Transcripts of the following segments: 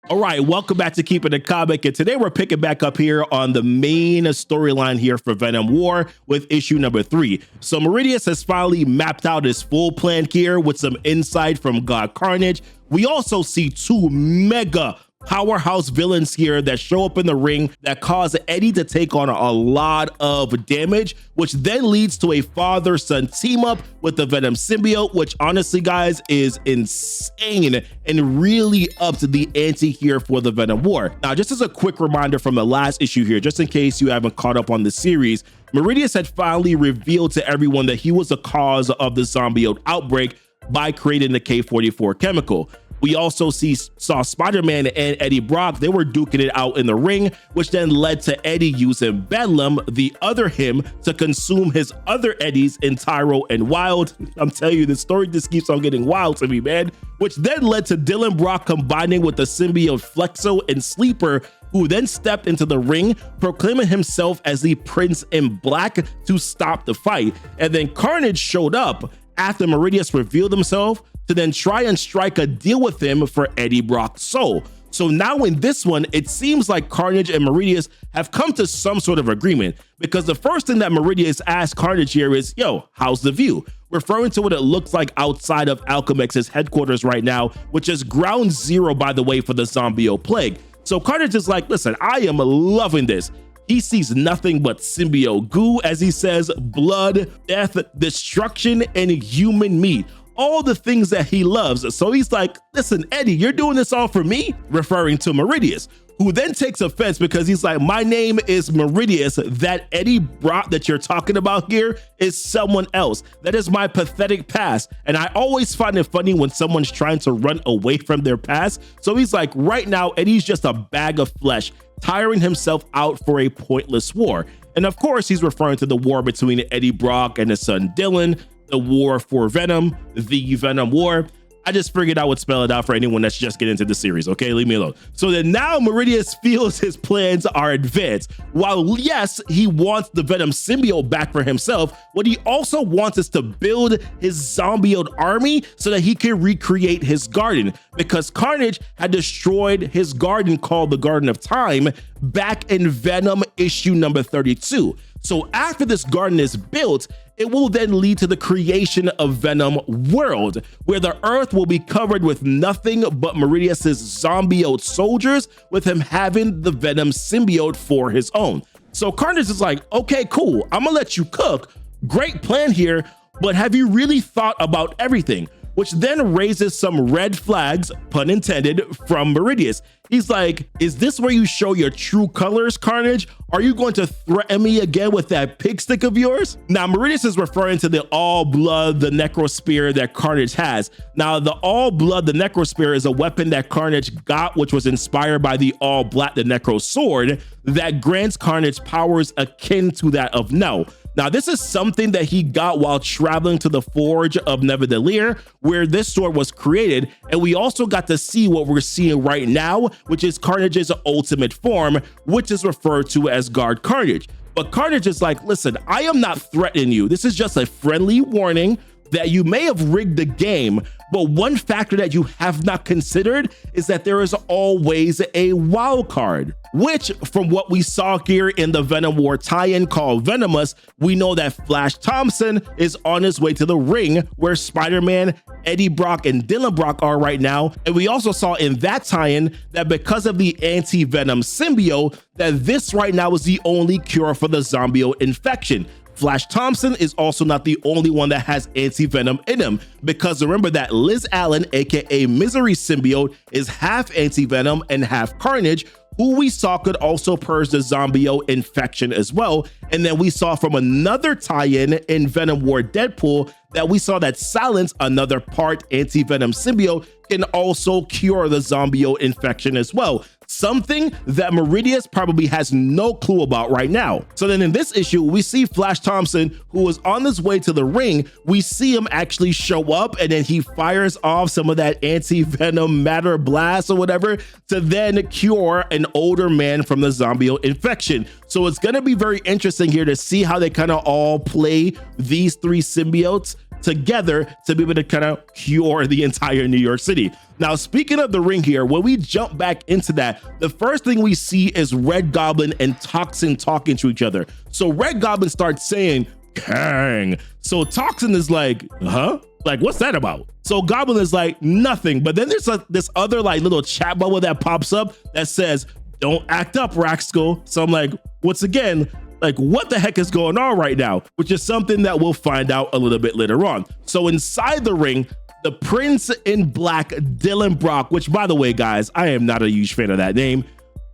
All right, welcome back to Keepin the Comic, and today we're picking back up here on the main storyline here for Venom War with issue number 3. So Meridius has finally mapped out his full plan here with some insight from God Carnage. We also see 2 mega powerhouse villains here that show up in the ring that cause Eddie to take on a lot of damage, which then leads to a father-son team up with the Venom Symbiote, which honestly, guys, is insane and really upped the ante here for the Venom War. Now, just as a quick reminder from the last issue here, just in case you haven't caught up on the series, Meridius had finally revealed to everyone that he was the cause of the Symbiote outbreak by creating the K-44 chemical. We also saw Spider-Man and Eddie Brock. They were duking it out in the ring, which then led to Eddie using Bedlam, the other him, to consume his other Eddies in Tyro and Wild. I'm telling you, the story just keeps on getting wild to me, man. Which then led to Dylan Brock combining with the symbiote Flexo and Sleeper, who then stepped into the ring, proclaiming himself as the Prince in Black to stop the fight. And then Carnage showed up after Meridius revealed himself to then try and strike a deal with him for Eddie Brock's soul. So now in this one, it seems like Carnage and Meridius have come to some sort of agreement, because the first thing that Meridius asked Carnage here is, yo, how's the view? Referring to what it looks like outside of Alchemix's headquarters right now, which is ground zero, by the way, for the Symbiote plague. So Carnage is like, listen, I am loving this. He sees nothing but symbiote goo, as he says, blood, death, destruction, and human meat. All the things that he loves. So he's like, listen, Eddie, you're doing this all for me? Referring to Meridius, who then takes offense because he's like, my name is Meridius. That Eddie Brock that you're talking about here is someone else. That is my pathetic past. And I always find it funny when someone's trying to run away from their past. So he's like, right now, Eddie's just a bag of flesh, tiring himself out for a pointless war. And of course, he's referring to the war between Eddie Brock and his son Dylan, the war for Venom, the Venom War. I just figured I would spell it out for anyone that's just getting into the series, okay? Leave me alone. So then now Meridius feels his plans are advanced. While yes, he wants the Venom Symbiote back for himself, what he also wants is to build his Symbiote army so that he can recreate his garden, because Carnage had destroyed his garden called the Garden of Time back in Venom issue number 32. So after this garden is built, it will then lead to the creation of Venom World, where the earth will be covered with nothing but Meridius's Symbiote soldiers, with him having the Venom Symbiote for his own. So Carnage is like, okay, cool, I'm gonna let you cook. Great plan here, but have you really thought about everything? Which then raises some red flags, pun intended, from Meridius. He's like, is this where you show your true colors, Carnage? Are you going to threaten me again with that pig stick of yours? Now, Meridius is referring to the All Blood, the Necro Spear that Carnage has. Now, the All Blood, the Necro Spear is a weapon that Carnage got, which was inspired by the All Black, the Necro Sword, that grants Carnage powers akin to that of No. Now, this is something that he got while traveling to the Forge of Neverdelir, where this sword was created, and we also got to see what we're seeing right now, which is Carnage's ultimate form, which is referred to as God Carnage. But Carnage is like, listen, I am not threatening you. This is just a friendly warning that you may have rigged the game, but one factor that you have not considered is that there is always a wild card, which from what we saw here in the Venom War tie-in called Venomous, we know that Flash Thompson is on his way to the ring where Spider-Man, Eddie Brock, and Dylan Brock are right now. And we also saw in that tie-in that because of the anti-Venom symbiote, that this right now is the only cure for the zombiote infection. Flash Thompson is also not the only one that has anti-venom in him, because remember that Liz Allen, aka Misery Symbiote, is half anti-venom and half Carnage, who we saw could also purge the zombiote infection as well. And then we saw from another tie-in in Venom War Deadpool that we saw that Silence, another part anti-venom symbiote, can also cure the zombiote infection as well. Something that Meridius probably has no clue about right now. So then in this issue, we see Flash Thompson, who is on his way to the ring. We see him actually show up, and then he fires off some of that anti-venom matter blast or whatever to then cure an older man from the zombiote infection. So it's going to be very interesting here to see how they kind of all play these three symbiotes together to be able to kind of cure the entire New York City. Now, speaking of the ring here, when we jump back into that, the first thing we see is Red Goblin and Toxin talking to each other. So Red Goblin starts saying, Kang. So Toxin is like, huh? Like, what's that about? So Goblin is like, nothing. But then there's this other like little chat bubble that pops up that says, don't act up, Raxco. So I'm like, once again, like, what the heck is going on right now? Which is something that we'll find out a little bit later on. So inside the ring, the Prince in Black, Dylan Brock, which by the way, guys, I am not a huge fan of that name,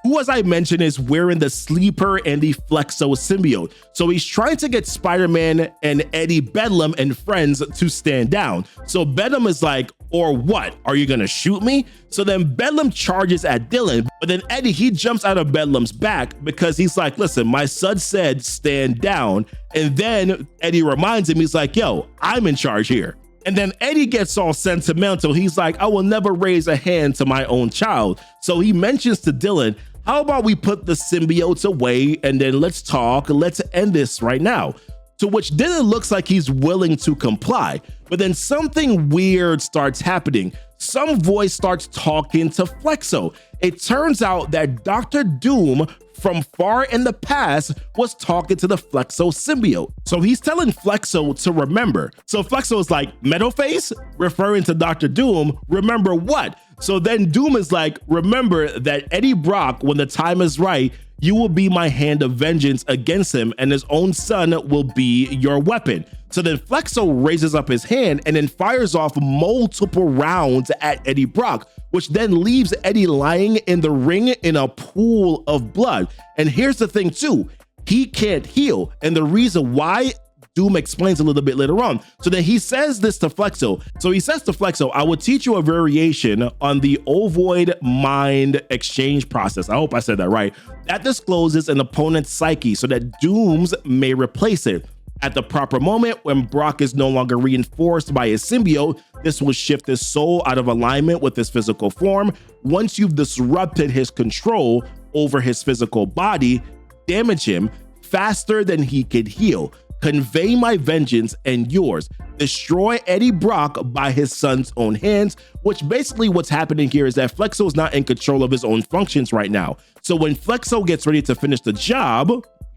who, as I mentioned, is wearing the Sleeper and the Flexo symbiote. So he's trying to get Spider-Man and Eddie Bedlam and friends to stand down. So Bedlam is like, or what? Are you gonna shoot me? So then Bedlam charges at Dylan, but then Eddie, he jumps out of Bedlam's back because he's like, listen, my son said stand down. And then Eddie reminds him, he's like, yo, I'm in charge here. And then Eddie gets all sentimental. He's like, I will never raise a hand to my own child. So he mentions to Dylan, how about we put the symbiotes away and then let's talk, let's end this right now. To which Dylan looks like he's willing to comply, but then something weird starts happening. Some voice starts talking to Flexo. It turns out that Dr. Doom from far in the past was talking to the Flexo symbiote. So he's telling Flexo to remember. So Flexo is like, Meadowface, referring to Dr. Doom, remember what? So then Doom is like, remember that Eddie Brock, when the time is right, you will be my hand of vengeance against him, and his own son will be your weapon. So then Flexo raises up his hand and then fires off multiple rounds at Eddie Brock, which then leaves Eddie lying in the ring in a pool of blood. And here's the thing too, he can't heal. And the reason why, Doom explains a little bit later on. So then he says this to Flexo. So he says to Flexo, I will teach you a variation on the ovoid mind exchange process. I hope I said that right. That discloses an opponent's psyche so that Dooms may replace it. At the proper moment, when Brock is no longer reinforced by his symbiote, this will shift his soul out of alignment with his physical form. Once you've disrupted his control over his physical body, damage him faster than he could heal. Convey my vengeance and yours. Destroy Eddie Brock by his son's own hands, which basically what's happening here is that Flexo is not in control of his own functions right now. So when Flexo gets ready to finish the job,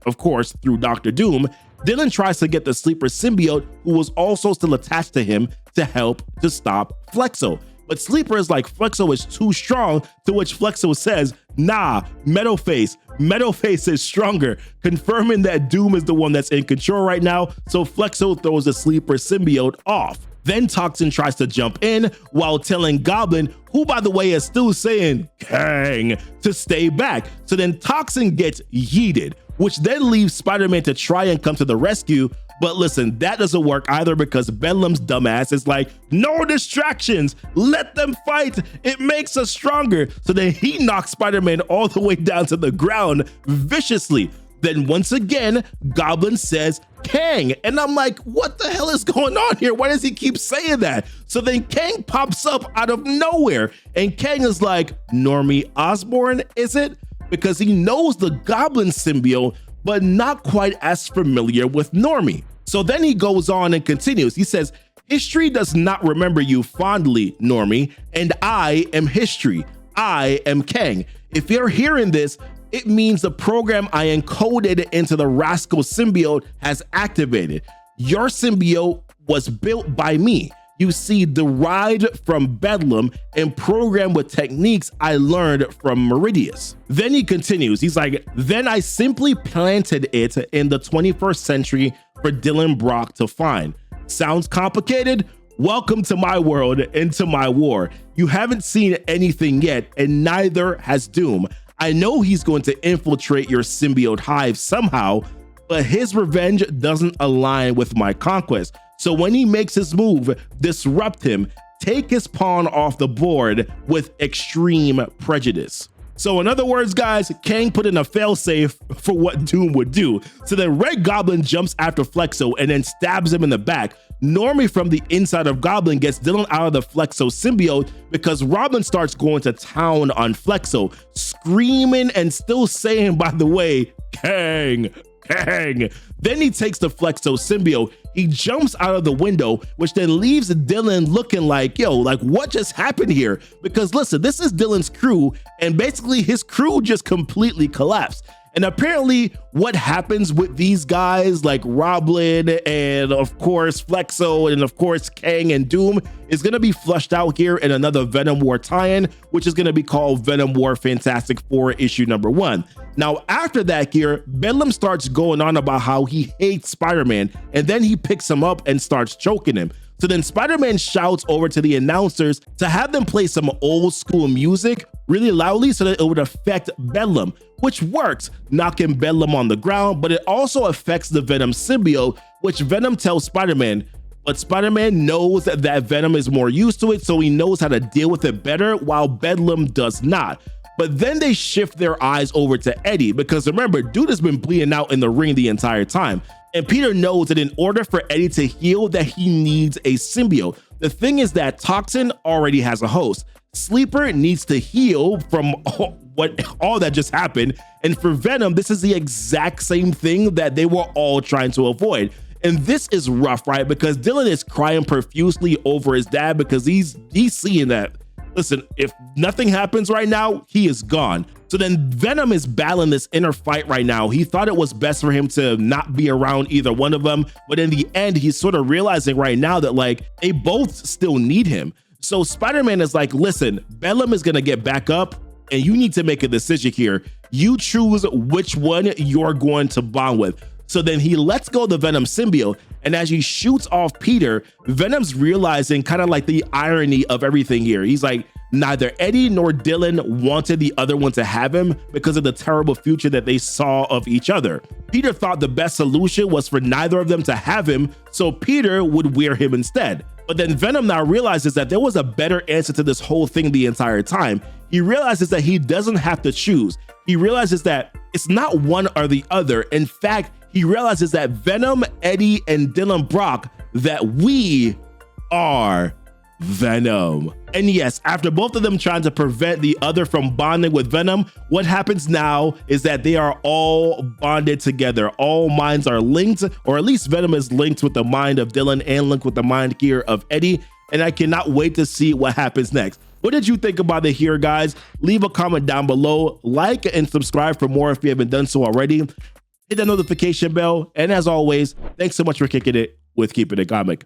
of course, through Dr. Doom, Dylan tries to get the Sleeper symbiote, who was also still attached to him, to help to stop Flexo. But Sleeper is like, Flexo is too strong, to which Flexo says, nah, Meadowface is stronger, confirming that Doom is the one that's in control right now. So Flexo throws the Sleeper symbiote off. Then Toxin tries to jump in while telling Goblin, who by the way is still saying Kang, to stay back. So then Toxin gets yeeted, which then leaves Spider-Man to try and come to the rescue. But listen, that doesn't work either because Bedlam's dumbass is like, no distractions, let them fight, it makes us stronger. So then he knocks Spider-Man all the way down to the ground viciously. Then once again, Goblin says Kang, and I'm like, what the hell is going on here? Why does he keep saying that? So then Kang pops up out of nowhere, and Kang is like, Normie Osborn, is it? Because he knows the Goblin symbiote, but not quite as familiar with Normie. So then he goes on and continues. He says, history does not remember you fondly, Normie, and I am history. I am Kang. If you're hearing this, it means the program I encoded into the Rascal symbiote has activated. Your symbiote was built by me. You see, derived from Bedlam and programmed with techniques I learned from Meridius. Then he continues, he's like, then I simply planted it in the 21st century for Dylan Brock to find. Sounds complicated? Welcome to my world and to my war. You haven't seen anything yet, and neither has Doom. I know he's going to infiltrate your symbiote hive somehow, but his revenge doesn't align with my conquest. So when he makes his move, disrupt him, take his pawn off the board with extreme prejudice. So in other words, guys, Kang put in a failsafe for what Doom would do. So then Red Goblin jumps after Flexo and then stabs him in the back. Normie from the inside of Goblin gets Dylan out of the Flexo symbiote because Robin starts going to town on Flexo, screaming and still saying, by the way, Kang. Bang! Then he takes the Flexo symbiote. He jumps out of the window, which then leaves Dylan looking like, yo, like what just happened here? Because listen, this is Dylan's crew, and basically his crew just completely collapsed. And apparently what happens with these guys like Roblin and of course Flexo and of course Kang and Doom is going to be flushed out here in another Venom War tie-in, which is going to be called Venom War Fantastic Four issue #1. Now after that here, Bedlam starts going on about how he hates Spider-Man, and then he picks him up and starts choking him. So then Spider-Man shouts over to the announcers to have them play some old school music really loudly so that it would affect Bedlam, which works, knocking Bedlam on the ground, but it also affects the Venom symbiote, which Venom tells Spider-Man, but Spider-Man knows that Venom is more used to it, so he knows how to deal with it better, while Bedlam does not. But then they shift their eyes over to Eddie, because remember, dude has been bleeding out in the ring the entire time. And Peter knows that in order for Eddie to heal, that he needs a symbiote. The thing is that Toxin already has a host. Sleeper needs to heal from all that just happened. And for Venom, this is the exact same thing that they were all trying to avoid. And this is rough, right? Because Dylan is crying profusely over his dad because he's seeing that, listen, if nothing happens right now, he is gone. So then Venom is battling this inner fight right now. He thought it was best for him to not be around either one of them, but in the end, he's sort of realizing right now that like they both still need him. So Spider-Man is like, listen, Bedlam is gonna get back up and you need to make a decision here. You choose which one you're going to bond with. So then he lets go of the Venom symbiote, and as he shoots off Peter, Venom's realizing kind of like the irony of everything here. He's like, neither Eddie nor Dylan wanted the other one to have him because of the terrible future that they saw of each other. Peter thought the best solution was for neither of them to have him, so Peter would wear him instead. But then Venom now realizes that there was a better answer to this whole thing the entire time. He realizes that he doesn't have to choose. He realizes that it's not one or the other. In fact, he realizes that Venom, Eddie, and Dylan Brock, that we are Venom. And yes, after both of them trying to prevent the other from bonding with Venom, what happens now is that they are all bonded together. All minds are linked, or at least Venom is linked with the mind of Dylan and linked with the mind here of Eddie. And I cannot wait to see what happens next. What did you think about it here, guys? Leave a comment down below, like and subscribe for more if you haven't done so already. Hit that notification bell. And as always, thanks so much for kicking it with Keepin It Comic.